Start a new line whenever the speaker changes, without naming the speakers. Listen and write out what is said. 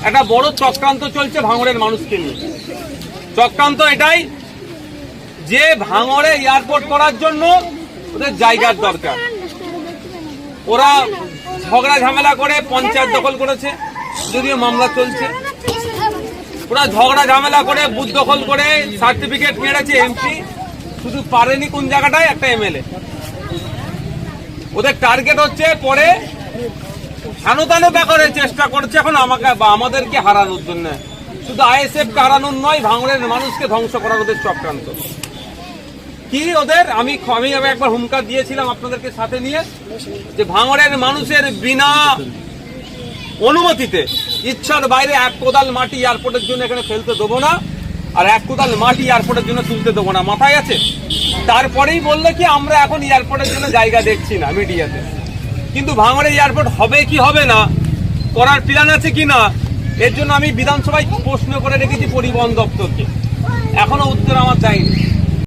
একটা বড় চক্রান্ত চলছে ভাঙড়ের মানুষকে নিয়ে। চক্রান্ত এটাই যে ভাঙড়ে এয়ারপোর্ট করার জন্য ওদের জায়গার দরকার। ওরা ঝগড়া ঝামেলা করে পঞ্চায়েত দখল করেছে, যদিও মামলা চলছে। ওরা ঝগড়া ঝামেলা করে বুথ দখল করে সার্টিফিকেট মেরেছে এমপি, শুধু পারেনি কোন জায়গাটায় একটা এমএলএ। ওদের টার্গেট হচ্ছে পরে হানোতানো ব্যাপারের চেষ্টা করছে এখন আমাকে বা আমাদেরকে হারানোর জন্য। শুধু আইএসএফ কে হারানোর নয়, ভাঙড়ের মানুষকে ধ্বংস করার ওদের চক্রান্ত। কি ওদের আমি একবার হুমকা দিয়েছিলাম আপনাদেরকে সাথে নিয়ে, যে ভাঙড়ের মানুষের বিনা অনুমতিতে ইচ্ছার বাইরে এক কোদাল মাটি এয়ারপোর্টের জন্য এখানে ফেলতে দেবো না, আর এক কোদাল মাটি এয়ারপোর্টের জন্য তুলতে দেবো না। মাথায় আছে? তারপরেই বললে কি আমরা এখন এয়ারপোর্টের জন্য জায়গা দেখছি না মিডিয়াতে। কিন্তু ভাঙড়ে এয়ারপোর্ট হবে কি হবে না, করার প্ল্যান আছে কি না, এর জন্য আমি বিধানসভায় প্রশ্ন করে রেখেছি পরিবহন দপ্তরকে, এখনো উত্তর আমার চাইনি।